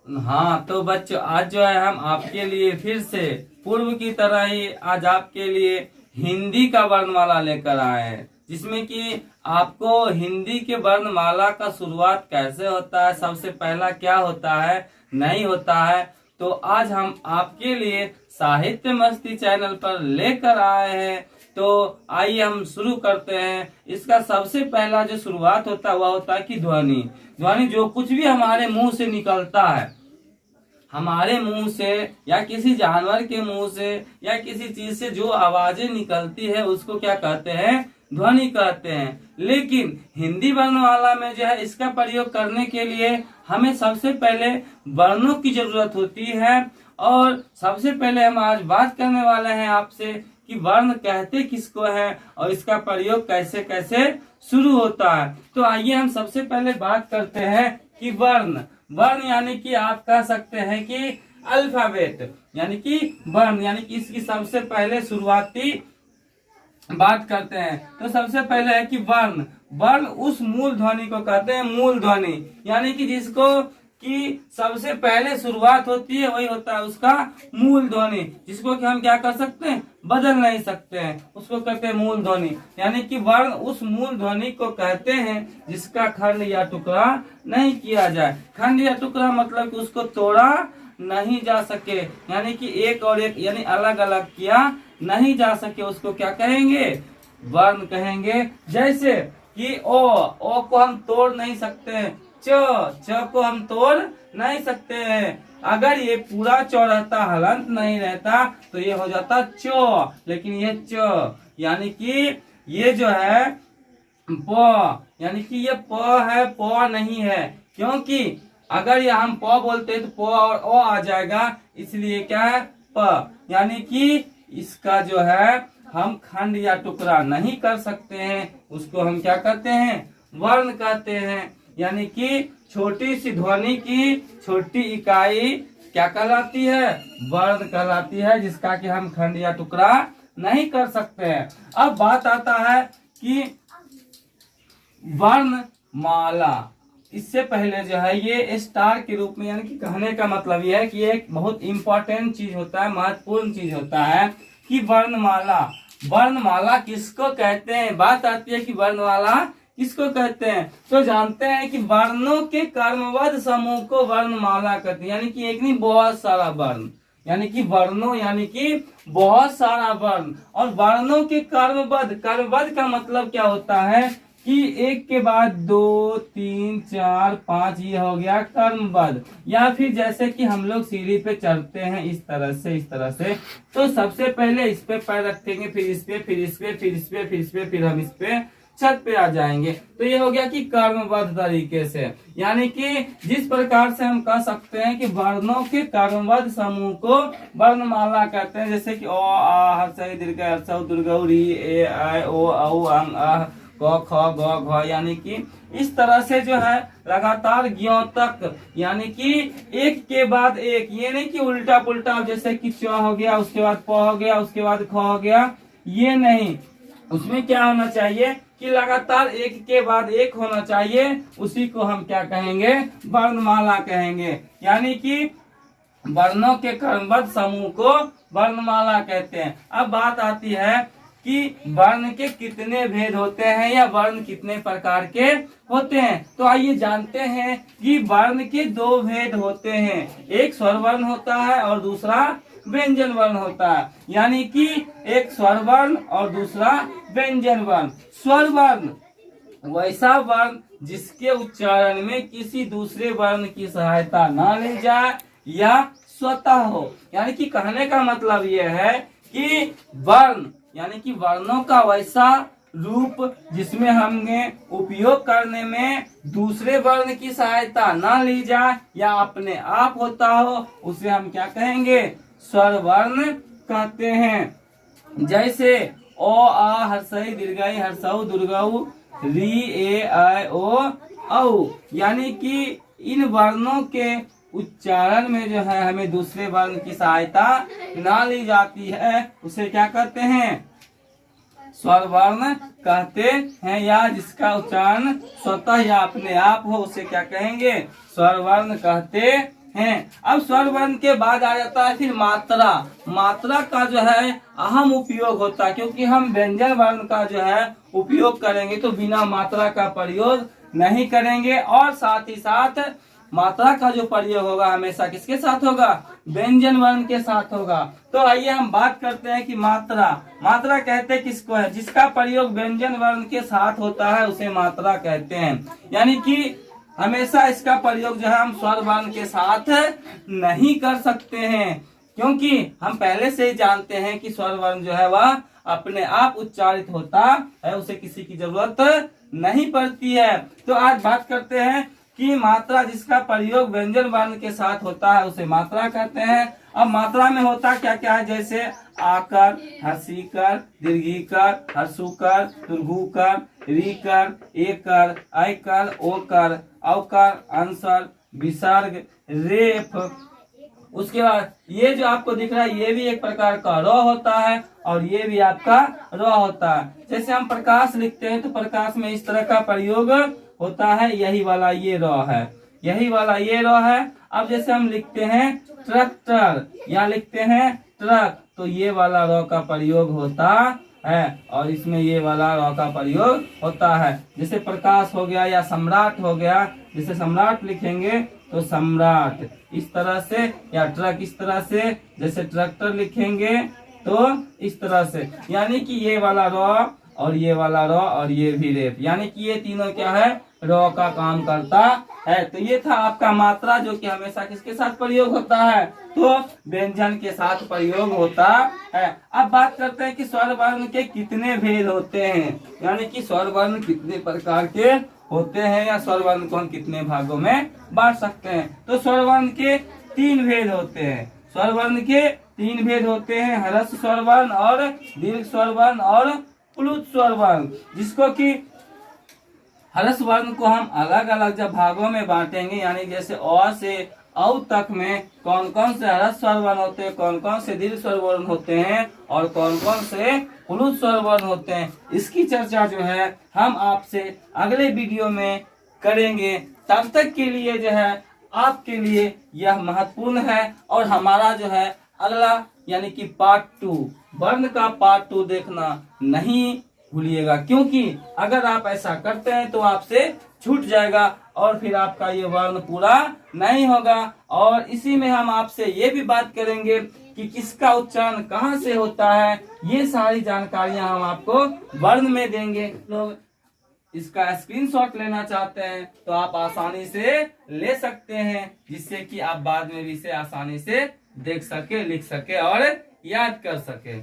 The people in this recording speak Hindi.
हाँ तो बच्चों, आज जो है हम आपके लिए फिर से पूर्व की तरह ही आज आपके लिए हिंदी का वर्णमाला लेकर आए हैं, जिसमें कि आपको हिंदी के वर्णमाला का शुरुआत कैसे होता है, सबसे पहला क्या होता है, नहीं होता है। तो आज हम आपके लिए साहित्य मस्ती चैनल पर लेकर आए हैं। तो आइए हम शुरू करते हैं। इसका सबसे पहला जो शुरुआत होता है वह होता है कि ध्वनि। ध्वनि जो कुछ भी हमारे मुंह से निकलता है, हमारे मुंह से या किसी जानवर के मुंह से या किसी चीज से जो आवाजें निकलती है उसको क्या कहते हैं, ध्वनि कहते हैं। लेकिन हिंदी वर्णमाला में जो है इसका प्रयोग करने के लिए हमें सबसे पहले वर्णों की जरूरत होती है। और सबसे पहले हम आज बात करने वाले हैं आपसे कि वर्ण कहते किसको है और इसका प्रयोग कैसे कैसे शुरू होता है। तो आइए हम सबसे पहले बात करते हैं कि वर्ण। वर्ण यानी कि आप कह सकते हैं कि अल्फाबेट, यानी कि वर्ण, यानी कि इसकी सबसे पहले शुरुआती बात करते हैं। तो सबसे पहले है कि वर्ण। वर्ण उस मूल ध्वनि को कहते हैं मूल ध्वनि, यानी कि जिसको कि सबसे पहले शुरुआत होती है वही होता है उसका मूल ध्वनि, जिसको कि हम क्या कर सकते हैं, बदल नहीं सकते हैं, उसको कहते हैं मूल ध्वनि। यानी कि वर्ण उस मूल ध्वनि को कहते हैं जिसका खंड या टुकड़ा नहीं किया जाए। खंड या टुकड़ा मतलब कि उसको तोड़ा नहीं जा सके, यानी कि एक और एक यानी अलग अलग किया नहीं जा सके, उसको क्या कहेंगे, वर्ण कहेंगे। जैसे कि ओ को हम तोड़ नहीं सकते हैं, च को हम तोड़ नहीं सकते हैं। अगर ये पूरा च रहता, हलंत नहीं रहता, तो ये हो जाता चो, लेकिन ये च, यानी कि ये जो है प, यानी कि ये प है, प नहीं है। क्योंकि अगर ये हम प बोलते हैं तो प और ओ आ जाएगा, इसलिए क्या है प। यानी कि इसका जो है हम खंड या टुकड़ा नहीं कर सकते हैं, उसको हम क्या कहते हैं, वर्ण कहते हैं। यानी कि छोटी सी ध्वनि की छोटी इकाई क्या कहलाती है, वर्ण कहलाती है, जिसका कि हम खंड या टुकड़ा नहीं कर सकते हैं। अब बात आता है कि वर्णमाला। इससे पहले जो है ये स्टार के रूप में, यानी कि कहने का मतलब ये है कि ये एक बहुत इंपॉर्टेंट चीज होता है, महत्वपूर्ण चीज होता है कि वर्णमाला। वर्णमाला किसको कहते हैं, बात आती है कि वर्णमाला किसको कहते हैं। तो जानते हैं कि वर्णों के कर्मबद्ध समूह को वर्णमाला कहते हैं, यानी कि एक नहीं बहुत सारा वर्ण, यानी कि वर्णों यानी कि बहुत सारा वर्ण। और वर्णों के कर्मबद्ध, कर्मबद्ध का मतलब क्या होता है कि एक के बाद 2 3 4 5 ये हो गया कर्मबद्ध। या फिर जैसे कि हम लोग सीढ़ी पे चढ़ते हैं इस तरह से, इस तरह से, तो सबसे पहले इस पे पैर रखेंगे, फिर इस पे, फिर इस पे, फिर इस पे, फिर इस पे, फिर हम इस पे छत पे आ जाएंगे। तो ये हो गया कि कर्मबद्ध तरीके से, यानी कि जिस प्रकार से हम कह सकते हैं कि वर्णों के कर्मबद्ध समूह को वर्णमाला कहते हैं। जैसे कि ओ आ हर्षई दीर्घ हर्षौ दुर्गौ री ए आई ओ औ अंग अह क ख ग घ, यानी कि इस तरह से जो है लगातार ज्यों तक, यानी कि एक के बाद एक, ये नहीं कि उल्टा पुल्टा, जैसे कि च हो गया उसके बाद प हो गया उसके बाद ख हो गया, ये नहीं। उसमें क्या होना चाहिए कि लगातार एक के बाद एक होना चाहिए, उसी को हम क्या कहेंगे, वर्णमाला कहेंगे। यानी कि वर्णों के कर्मबद्ध समूह को वर्णमाला कहते हैं। अब बात आती है कि वर्ण के कितने भेद होते हैं या वर्ण कितने प्रकार के होते हैं। तो आइए जानते हैं कि वर्ण के 2 भेद होते हैं, एक स्वर वर्ण होता है और दूसरा व्यंजन वर्ण होता है। यानी कि एक स्वर वर्ण और दूसरा व्यंजन वर्ण। स्वर वर्ण वैसा वर्ण जिसके उच्चारण में किसी दूसरे वर्ण की सहायता न ली जाए या स्वतः हो। यानी कि कहने का मतलब यह है कि वर्ण यानी कि वर्णों का वैसा रूप जिसमें हमें उपयोग करने में दूसरे वर्ण की सहायता न ली जाए या अपने आप होता हो, उसे हम क्या कहेंगे, स्वर वर्ण कहते हैं। जैसे ओ आ हर्षई दीर्घई हर्षौ दुर्गौ री ए आई ओ औ, यानी कि इन वर्णों के उच्चारण में जो है हमें दूसरे वर्ण की सहायता न ली जाती है, उसे क्या कहते हैं, स्वर वर्ण कहते हैं। या जिसका उच्चारण स्वतः या अपने आप हो, उसे क्या कहेंगे, स्वर वर्ण कहते हैं। अब स्वर वर्ण के बाद आ जाता है फिर मात्रा। मात्रा का जो है अहम उपयोग होता है, क्योंकि हम व्यंजन वर्ण का जो है उपयोग करेंगे तो बिना मात्रा का प्रयोग नहीं करेंगे। और साथ ही साथ मात्रा का जो प्रयोग होगा हमेशा किसके साथ होगा? व्यंजन वर्ण के साथ होगा। तो आइए हम बात करते हैं कि मात्रा। मात्रा कहते हैं किसको है? जिसका प्रयोग व्यंजन वर्ण के साथ होता है उसे मात्रा कहते हैं। यानी कि हमेशा इसका प्रयोग जो है हम स्वर वर्ण के साथ नहीं कर सकते हैं, क्योंकि हम पहले से ही जानते हैं कि स्वर वर्ण जो है वह अपने आप उच्चारित होता है, उसे किसी की जरूरत नहीं पड़ती है। तो आज बात करते हैं कि मात्रा जिसका प्रयोग व्यंजन वर्ण के साथ होता है उसे मात्रा कहते हैं। अब मात्रा में होता क्या क्या है? जैसे आकर, हर्षीकर, दीर्घीकर, हर्षुकर, दुर्घुकर, रीकर, एकर, ऐकर, ओकर, औकर, अंसर, विसर्ग, रेफ। उसके बाद ये जो आपको दिख रहा है ये भी एक प्रकार का र होता है और ये भी आपका र होता है। जैसे हम प्रकाश लिखते हैं तो प्रकाश में इस तरह का प्रयोग होता है, यही वाला ये र है, यही वाला ये र है। अब जैसे हम लिखते हैं ट्रैक्टर या लिखते हैं ट्रक तो ये वाला र का प्रयोग होता है और इसमें ये वाला र का प्रयोग होता है। जैसे प्रकाश हो गया या सम्राट हो गया, जैसे सम्राट लिखेंगे तो सम्राट इस तरह से, या ट्रक इस तरह से, जैसे ट्रैक्टर लिखेंगे तो इस तरह से। यानी कि ये वाला र और ये वाला र और ये भी रेफ, यानी कि ये तीनों क्या है? र का काम करता है। तो ये था आपका मात्रा, जो कि हमेशा किसके साथ प्रयोग होता है? तो व्यंजन के साथ प्रयोग होता है। अब बात करते हैं कि स्वर वर्ण के कितने भेद होते हैं, यानी कि स्वर वर्ण कितने प्रकार के होते हैं या स्वर वर्ण को हम कितने भागों में बांट सकते हैं। तो स्वर वर्ण के 3 भेद होते हैं। स्वर वर्ण के 3 भेद होते हैं, ह्रस्व स्वर वर्ण और दीर्घ स्वर वर्ण और प्लुत स्वर वर्ण। जिसको कि ह्रस्व वर्ण को हम अलग अलग जब भागों में बांटेंगे, यानी जैसे अ से औ तक में कौन कौन से ह्रस्व स्वर वर्ण होते हैं, कौन कौन से दीर्घ स्वर वर्ण होते हैं और कौन कौन से प्लुत स्वर वर्ण होते हैं, इसकी चर्चा जो है हम आपसे अगले वीडियो में करेंगे। तब तक के लिए जो है आपके लिए यह महत्वपूर्ण है और हमारा जो है अगला यानी कि पार्ट 2 वर्ण का पार्ट 2 देखना नहीं भूलिएगा, क्योंकि अगर आप ऐसा करते हैं तो आपसे छूट जाएगा और फिर आपका ये वर्ण पूरा नहीं होगा। और इसी में हम आपसे ये भी बात करेंगे कि किसका उच्चारण कहाँ से होता है, ये सारी जानकारियां हम आपको वर्ण में देंगे। लोग इसका स्क्रीनशॉट लेना चाहते हैं तो आप आसानी से ले सकते हैं, जिससे कि आप बाद में भी इसे आसानी से देख सके, लिख सके और याद कर सके।